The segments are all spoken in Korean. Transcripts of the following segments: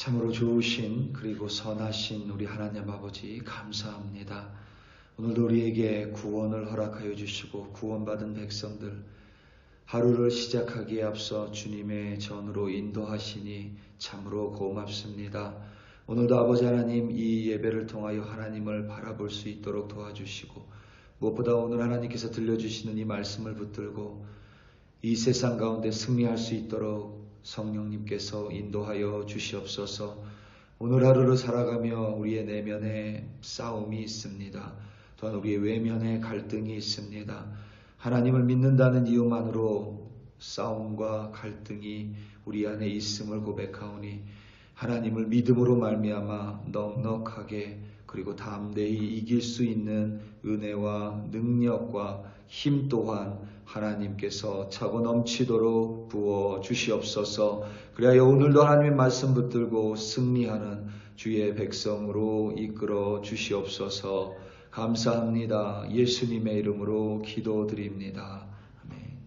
참으로 좋으신 그리고 선하신 우리 하나님 아버지 감사합니다. 오늘도 우리에게 구원을 허락하여 주시고 구원받은 백성들 하루를 시작하기에 앞서 주님의 전으로 인도하시니 참으로 고맙습니다. 오늘도 아버지 하나님 이 예배를 통하여 하나님을 바라볼 수 있도록 도와주시고 무엇보다 오늘 하나님께서 들려주시는 이 말씀을 붙들고 이 세상 가운데 승리할 수 있도록 성령님께서 인도하여 주시옵소서. 오늘 하루를 살아가며 우리의 내면에 싸움이 있습니다. 또한 우리의 외면에 갈등이 있습니다. 하나님을 믿는다는 이유만으로 싸움과 갈등이 우리 안에 있음을 고백하오니 하나님을 믿음으로 말미암아 넉넉하게 그리고 담대히 이길 수 있는 은혜와 능력과 힘 또한 하나님께서 차고 넘치도록 부어 주시옵소서. 그래야 오늘도 하나님의 말씀 붙들고 승리하는 주의 백성으로 이끌어 주시옵소서. 감사합니다. 예수님의 이름으로 기도드립니다. 아멘.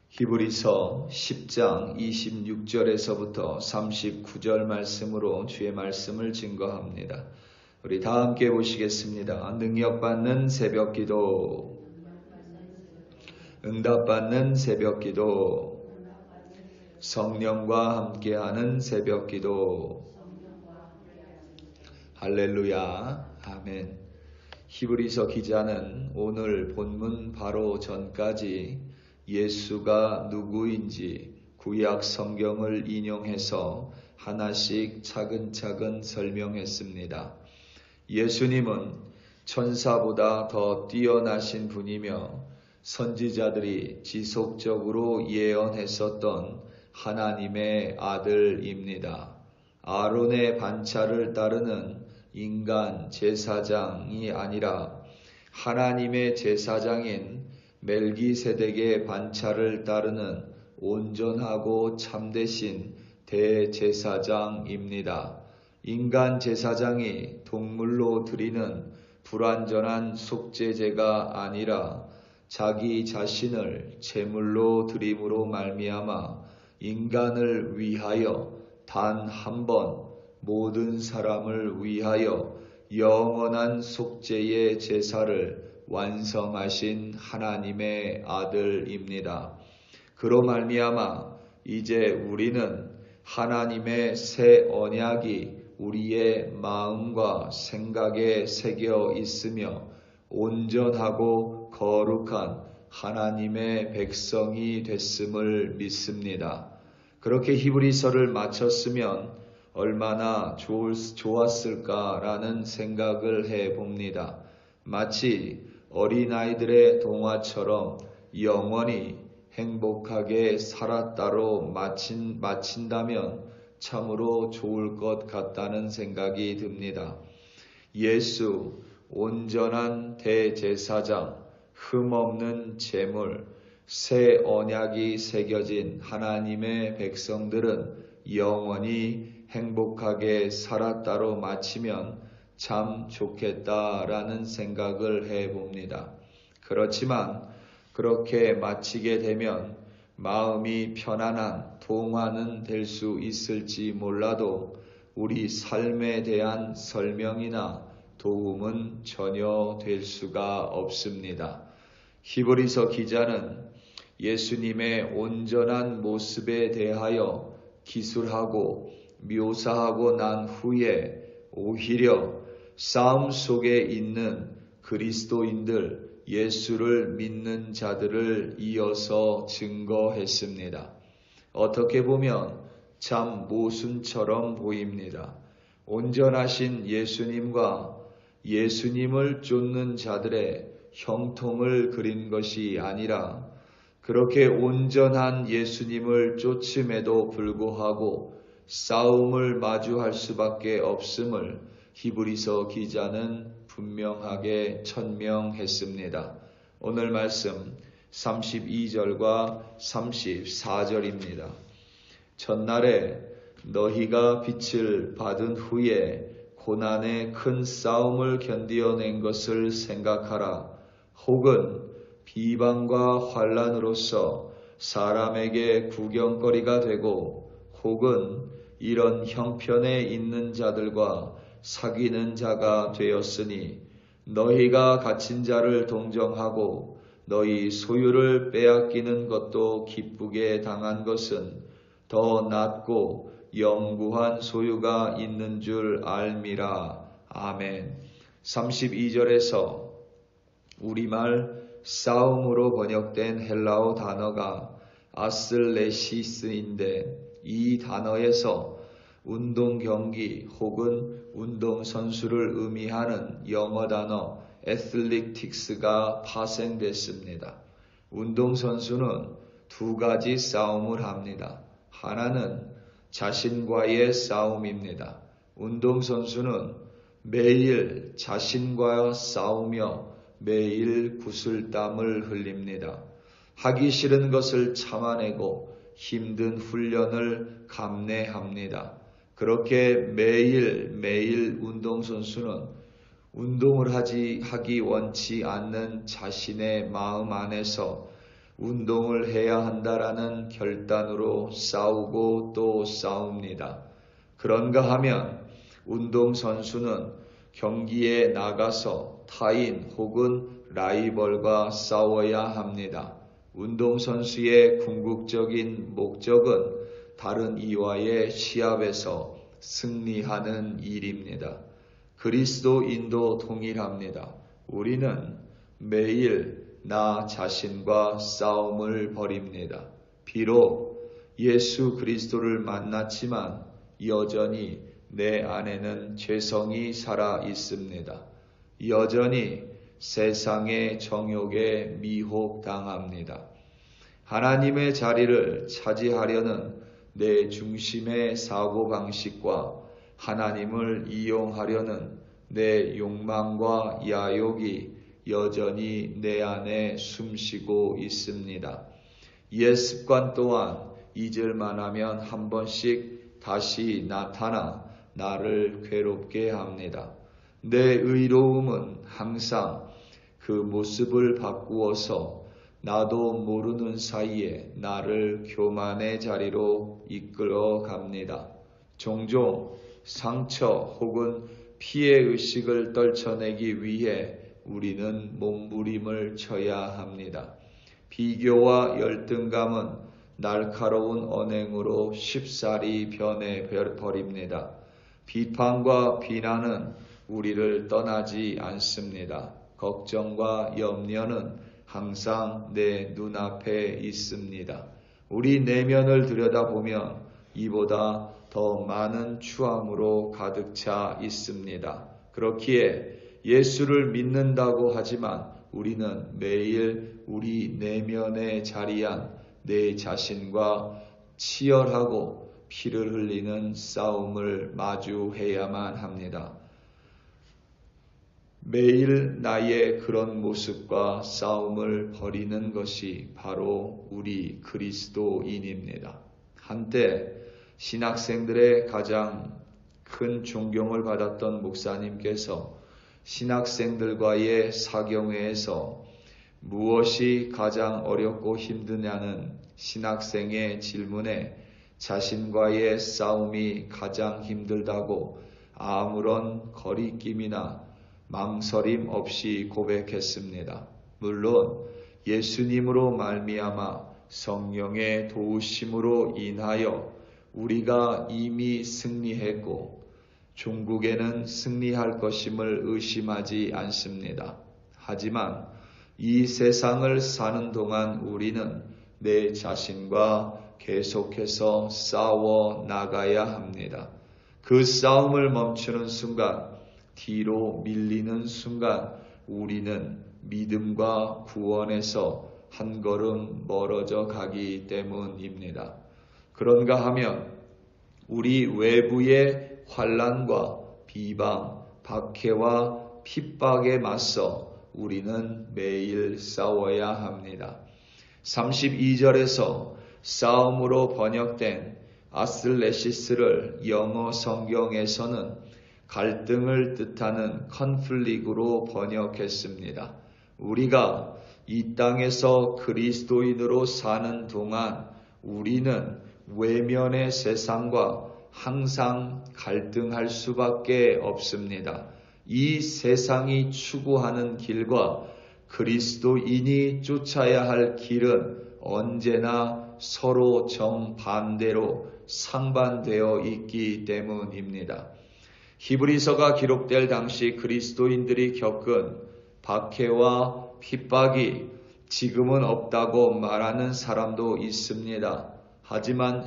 히브리서 10장 26절에서부터 39절 말씀으로 주의 말씀을 증거합니다. 우리 다 함께 보시겠습니다. 능력받는 새벽기도, 응답받는 새벽기도, 성령과 함께하는 새벽기도. 할렐루야. 아멘. 히브리서 기자는 오늘 본문 바로 전까지 예수가 누구인지 구약 성경을 인용해서 하나씩 차근차근 설명했습니다. 예수님은 천사보다 더 뛰어나신 분이며 선지자들이 지속적으로 예언했었던 하나님의 아들입니다. 아론의 반차를 따르는 인간 제사장이 아니라 하나님의 제사장인 멜기세덱의 반차를 따르는 온전하고 참되신 대제사장입니다. 인간 제사장이 동물로 드리는 불완전한 속죄제가 아니라 자기 자신을 제물로 드림으로 말미암아 인간을 위하여 단 한 번 모든 사람을 위하여 영원한 속죄의 제사를 완성하신 하나님의 아들입니다. 그로 말미암아 이제 우리는 하나님의 새 언약이 우리의 마음과 생각에 새겨 있으며 온전하고 거룩한 하나님의 백성이 됐음을 믿습니다. 그렇게 히브리서를 마쳤으면 얼마나 좋았을까라는 생각을 해봅니다. 마치 어린아이들의 동화처럼 영원히 행복하게 살았다로 마친다면 참으로 좋을 것 같다는 생각이 듭니다. 예수, 온전한 대제사장, 흠없는 제물, 새 언약이 새겨진 하나님의 백성들은 영원히 행복하게 살았다로 마치면 참 좋겠다라는 생각을 해봅니다. 그렇지만 그렇게 마치게 되면 마음이 편안한 동화는 될 수 있을지 몰라도 우리 삶에 대한 설명이나 도움은 전혀 될 수가 없습니다. 히브리서 기자는 예수님의 온전한 모습에 대하여 기술하고 묘사하고 난 후에 오히려 싸움 속에 있는 그리스도인들, 예수를 믿는 자들을 이어서 증거했습니다. 어떻게 보면 참 모순처럼 보입니다. 온전하신 예수님과 예수님을 쫓는 자들의 형통을 그린 것이 아니라 그렇게 온전한 예수님을 쫓음에도 불구하고 싸움을 마주할 수밖에 없음을 히브리서 기자는 분명하게 천명했습니다. 오늘 말씀 32절과 34절입니다. 첫날에 너희가 빛을 받은 후에 고난의 큰 싸움을 견디어낸 것을 생각하라. 혹은 비방과 환난으로서 사람에게 구경거리가 되고 혹은 이런 형편에 있는 자들과 사귀는 자가 되었으니 너희가 갇힌 자를 동정하고 너희 소유를 빼앗기는 것도 기쁘게 당한 것은 더 낫고 영구한 소유가 있는 줄 알미라. 아멘. 32절에서 우리말 싸움으로 번역된 헬라어 단어가 아슬레시스인데 이 단어에서 운동 경기 혹은 운동 선수를 의미하는 영어 단어 애슬레틱스가 파생됐습니다. 운동 선수는 두 가지 싸움을 합니다. 하나는 자신과의 싸움입니다. 운동 선수는 매일 자신과 싸우며 매일 구슬땀을 흘립니다. 하기 싫은 것을 참아내고 힘든 훈련을 감내합니다. 그렇게 매일 운동선수는 운동을 하기 원치 않는 자신의 마음 안에서 운동을 해야 한다라는 결단으로 싸우고 또 싸웁니다. 그런가 하면 운동선수는 경기에 나가서 타인 혹은 라이벌과 싸워야 합니다. 운동선수의 궁극적인 목적은 다른 이와의 시합에서 승리하는 일입니다. 그리스도인도 동일합니다. 우리는 매일 나 자신과 싸움을 벌입니다. 비록 예수 그리스도를 만났지만 여전히 내 안에는 죄성이 살아 있습니다. 여전히 세상의 정욕에 미혹당합니다. 하나님의 자리를 차지하려는 내 중심의 사고방식과 하나님을 이용하려는 내 욕망과 야욕이 여전히 내 안에 숨쉬고 있습니다. 옛 습관 또한 잊을만 하면 한 번씩 다시 나타나 나를 괴롭게 합니다. 내 의로움은 항상 그 모습을 바꾸어서 나도 모르는 사이에 나를 교만의 자리로 이끌어 갑니다. 종종 상처 혹은 피해 의식을 떨쳐내기 위해 우리는 몸부림을 쳐야 합니다. 비교와 열등감은 날카로운 언행으로 쉽사리 변해버립니다. 비판과 비난은 우리를 떠나지 않습니다. 걱정과 염려는 항상 내 눈앞에 있습니다. 우리 내면을 들여다보면 이보다 더 많은 추함으로 가득 차 있습니다. 그렇기에 예수를 믿는다고 하지만 우리는 매일 우리 내면에 자리한 내 자신과 치열하고 피를 흘리는 싸움을 마주해야만 합니다. 매일 나의 그런 모습과 싸움을 벌이는 것이 바로 우리 그리스도인입니다. 한때 신학생들의 가장 큰 존경을 받았던 목사님께서 신학생들과의 사경회에서 무엇이 가장 어렵고 힘드냐는 신학생의 질문에 자신과의 싸움이 가장 힘들다고 아무런 거리낌이나 망설임 없이 고백했습니다. 물론 예수님으로 말미암아 성령의 도우심으로 인하여 우리가 이미 승리했고 종국에는 승리할 것임을 의심하지 않습니다. 하지만 이 세상을 사는 동안 우리는 내 자신과 계속해서 싸워 나가야 합니다. 그 싸움을 멈추는 순간, 뒤로 밀리는 순간 우리는 믿음과 구원에서 한 걸음 멀어져 가기 때문입니다. 그런가 하면 우리 외부의 환난과 비방, 박해와 핍박에 맞서 우리는 매일 싸워야 합니다. 32절에서 싸움으로 번역된 아슬레시스를 영어 성경에서는 갈등을 뜻하는 컨플릭으로 번역했습니다. 우리가 이 땅에서 그리스도인으로 사는 동안 우리는 외면의 세상과 항상 갈등할 수밖에 없습니다. 이 세상이 추구하는 길과 그리스도인이 쫓아야 할 길은 언제나 서로 정반대로 상반되어 있기 때문입니다. 히브리서가 기록될 당시 그리스도인들이 겪은 박해와 핍박이 지금은 없다고 말하는 사람도 있습니다. 하지만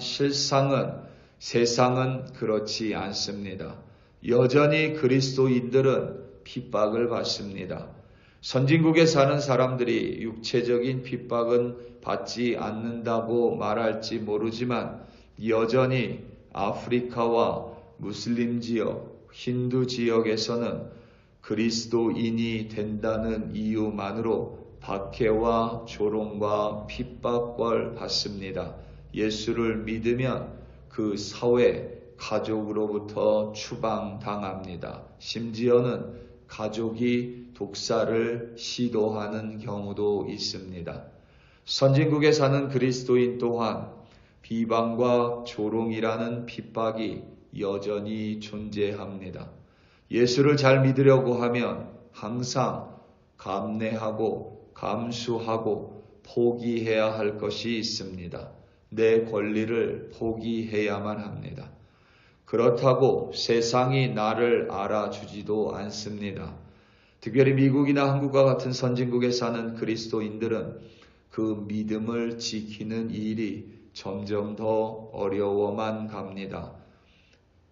세상은 그렇지 않습니다. 여전히 그리스도인들은 핍박을 받습니다. 선진국에 사는 사람들이 육체적인 핍박은 받지 않는다고 말할지 모르지만 여전히 아프리카와 무슬림 지역, 힌두 지역에서는 그리스도인이 된다는 이유만으로 박해와 조롱과 핍박을 받습니다. 예수를 믿으면 그 사회, 가족으로부터 추방당합니다. 심지어는 가족이 독사를 시도하는 경우도 있습니다. 선진국에 사는 그리스도인 또한 비방과 조롱이라는 핍박이 여전히 존재합니다. 예수를 잘 믿으려고 하면 항상 감내하고 감수하고 포기해야 할 것이 있습니다. 내 권리를 포기해야만 합니다. 그렇다고 세상이 나를 알아주지도 않습니다. 특별히 미국이나 한국과 같은 선진국에 사는 그리스도인들은 그 믿음을 지키는 일이 점점 더 어려워만 갑니다.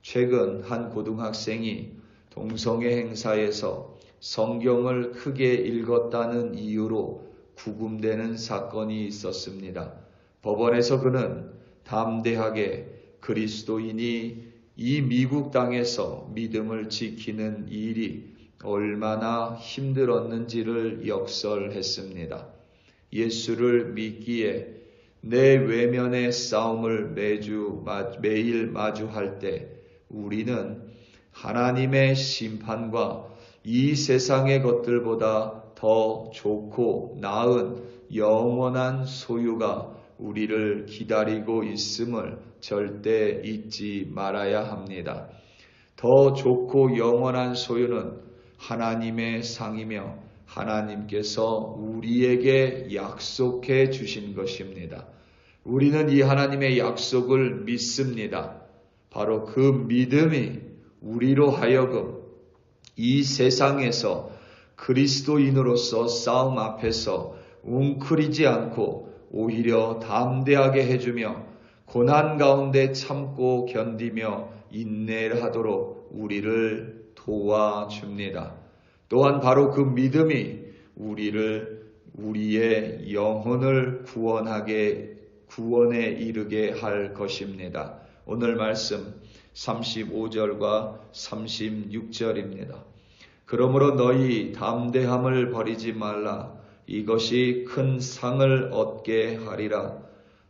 최근 한 고등학생이 동성애 행사에서 성경을 크게 읽었다는 이유로 구금되는 사건이 있었습니다. 법원에서 그는 담대하게 그리스도인이 이 미국 땅에서 믿음을 지키는 일이 얼마나 힘들었는지를 역설했습니다. 예수를 믿기에 내 외면의 싸움을 매일 마주할 때 우리는 하나님의 심판과 이 세상의 것들보다 더 좋고 나은 영원한 소유가 우리를 기다리고 있음을 절대 잊지 말아야 합니다. 더 좋고 영원한 소유는 하나님의 상이며 하나님께서 우리에게 약속해 주신 것입니다. 우리는 이 하나님의 약속을 믿습니다. 바로 그 믿음이 우리로 하여금 이 세상에서 그리스도인으로서 싸움 앞에서 웅크리지 않고 오히려 담대하게 해주며 고난 가운데 참고 견디며 인내를 하도록 우리를 도와줍니다. 또한 바로 그 믿음이 우리의 영혼을 구원에 이르게 할 것입니다. 오늘 말씀 35절과 36절입니다. 그러므로 너희 담대함을 버리지 말라. 이것이 큰 상을 얻게 하리라.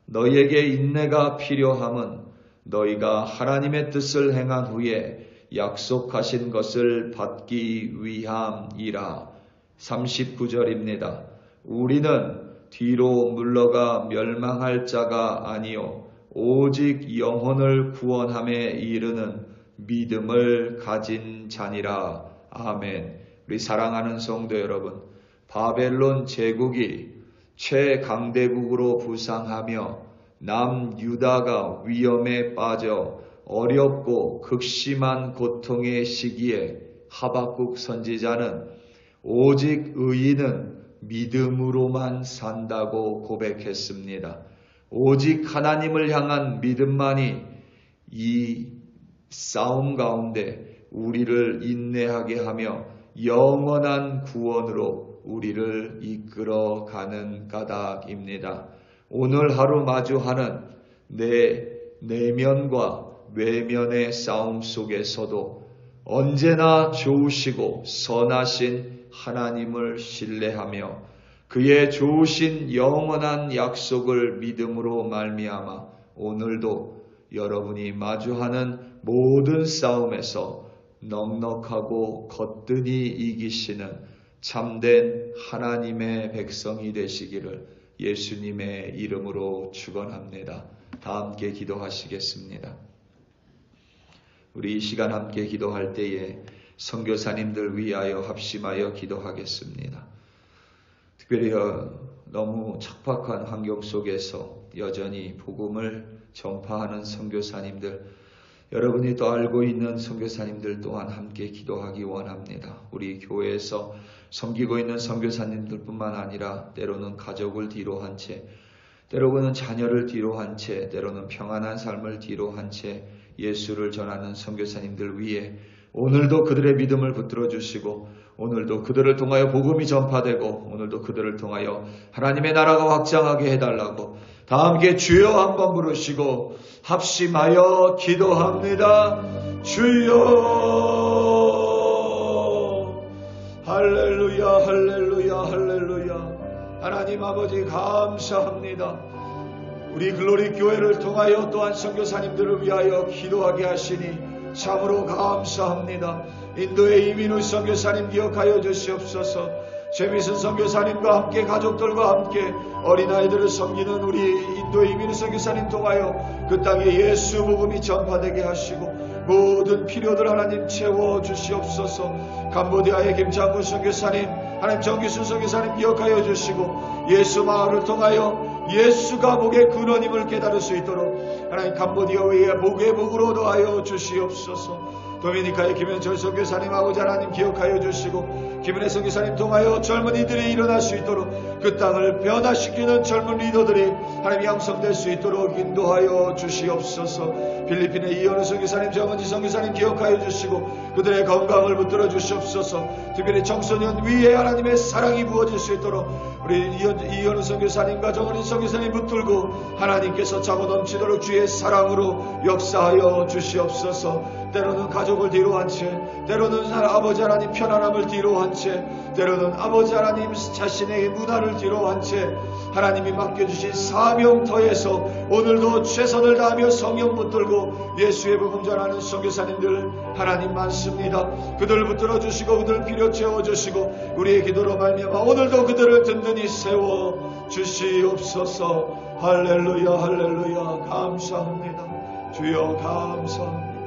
너희에게 인내가 필요함은 너희가 하나님의 뜻을 행한 후에 약속하신 것을 받기 위함이라. 39절입니다. 우리는 뒤로 물러가 멸망할 자가 아니요 오직 영혼을 구원함에 이르는 믿음을 가진 자니라. 아멘. 우리 사랑하는 성도 여러분, 바벨론 제국이 최강대국으로 부상하며 남유다가 위험에 빠져 어렵고 극심한 고통의 시기에 하박국 선지자는 오직 의인은 믿음으로만 산다고 고백했습니다. 오직 하나님을 향한 믿음만이 이 싸움 가운데 우리를 인내하게 하며 영원한 구원으로 우리를 이끌어가는 까닭입니다. 오늘 하루 마주하는 내 내면과 외면의 싸움 속에서도 언제나 좋으시고 선하신 하나님을 신뢰하며 그의 좋으신 영원한 약속을 믿음으로 말미암아 오늘도 여러분이 마주하는 모든 싸움에서 넉넉하고 거뜬히 이기시는 참된 하나님의 백성이 되시기를 예수님의 이름으로 축원합니다. 다 함께 기도하시겠습니다. 우리 이 시간 함께 기도할 때에 선교사님들 위하여 합심하여 기도하겠습니다. 특별히 너무 척박한 환경 속에서 여전히 복음을 전파하는 선교사님들, 여러분이 또 알고 있는 선교사님들 또한 함께 기도하기 원합니다. 우리 교회에서 섬기고 있는 선교사님들뿐만 아니라 때로는 가족을 뒤로 한 채, 때로는 자녀를 뒤로 한 채, 때로는 평안한 삶을 뒤로 한 채 예수를 전하는 선교사님들 위해 오늘도 그들의 믿음을 붙들어 주시고, 오늘도 그들을 통하여 복음이 전파되고, 오늘도 그들을 통하여 하나님의 나라가 확장하게 해달라고 다 함께 주여 한번 부르시고 합심하여 기도합니다. 주여. 할렐루야, 할렐루야, 할렐루야. 하나님 아버지 감사합니다. 우리 글로리 교회를 통하여 또한 선교사님들을 위하여 기도하게 하시니 참으로 감사합니다. 인도의 이민우 선교사님 기억하여 주시옵소서. 재미있는 선교사님과 함께 가족들과 함께 어린아이들을 섬기는 우리 인도의 이민우 선교사님 통하여 그 땅에 예수 복음이 전파되게 하시고 모든 필요들 하나님 채워 주시옵소서. 캄보디아의 김창구 선교사님, 하나님 정기순 선교사님 기억하여 주시고 예수 마을을 통하여 예수가 복의 근원임을 깨달을 수 있도록 하나님 캄보디아의 복의 복으로 더하여 주시옵소서. 도미니카의 김현철 선교사님 아버지 하나님 기억하여 주시고 김은혜 선교사님 통하여 젊은이들이 일어날 수 있도록 그 땅을 변화시키는 젊은 리더들이 하나님 양성될 수 있도록 인도하여 주시옵소서. 필리핀의 이현우 선교사님, 정은지 선교사님 기억하여 주시고 그들의 건강을 붙들어 주시옵소서. 특별히 청소년 위에 하나님의 사랑이 부어질 수 있도록 우리 이현우 선교사님과 정은지 선교사님 붙들고 하나님께서 차고 넘치도록 주의 사랑으로 역사하여 주시옵소서. 때로는 가족을 뒤로 한 채, 때로는 아버지 하나님 편안함을 뒤로 한 채, 때로는 아버지 하나님 자신의 문화를 뒤로 한 채 하나님이 맡겨주신 사명터에서 오늘도 최선을 다하며 성령 붙들고 예수의 복음 전하는 선교사님들 하나님 많습니다. 그들을 붙들어 주시고 그들 필요 채워주시고 우리의 기도로 말미암아 오늘도 그들을 든든히 세워 주시옵소서. 할렐루야, 할렐루야. 감사합니다. 주여 감사합니다.